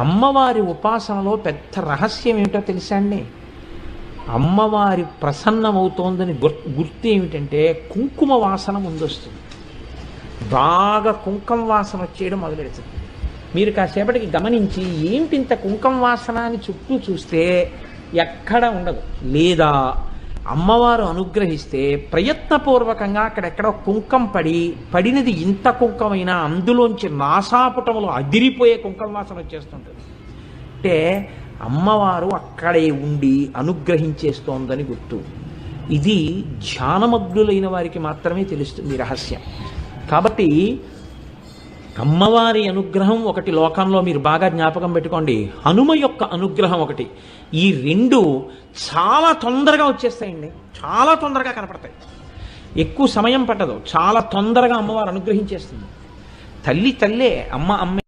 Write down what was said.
అమ్మవారి ఉపాసనలో పెద్ద రహస్యం ఏమిటో తెలుసా అండి? అమ్మవారి ప్రసన్నమవుతోందని గుర్తు ఏమిటంటే కుంకుమ వాసన ముందొస్తుంది. బాగా కుంకుమ వాసన వచ్చేయడం మొదలెడుతుంది. మీరు కాసేపటికి గమనించి ఏంటి ఇంత కుంకుమ వాసన అని చుట్టూ చూస్తే ఎక్కడ ఉండదు. లేదా అమ్మవారు అనుగ్రహిస్తే ప్రయత్నపూర్వకంగా అక్కడెక్కడ కుంకం పడినది ఇంత కుంకమైనా అందులోంచి నాసాపుటములు అదిరిపోయే కుంకం వాసన వచ్చేస్తుంటుంది. అంటే అమ్మవారు అక్కడే ఉండి అనుగ్రహించేస్తోందని గుర్తు. ఇది ధ్యానమగ్నులైన వారికి మాత్రమే తెలుస్తుంది రహస్యం. కాబట్టి అమ్మవారి అనుగ్రహం ఒకటి లోకంలో మీరు బాగా జ్ఞాపకం పెట్టుకోండి, హనుమ యొక్క అనుగ్రహం ఒకటి. ఈ రెండు చాలా తొందరగా వచ్చేస్తాయండి, చాలా తొందరగా కనపడతాయి. ఎక్కువ సమయం పట్టదు, చాలా తొందరగా అమ్మవారు అనుగ్రహించేస్తుంది. తల్లే, అమ్మే.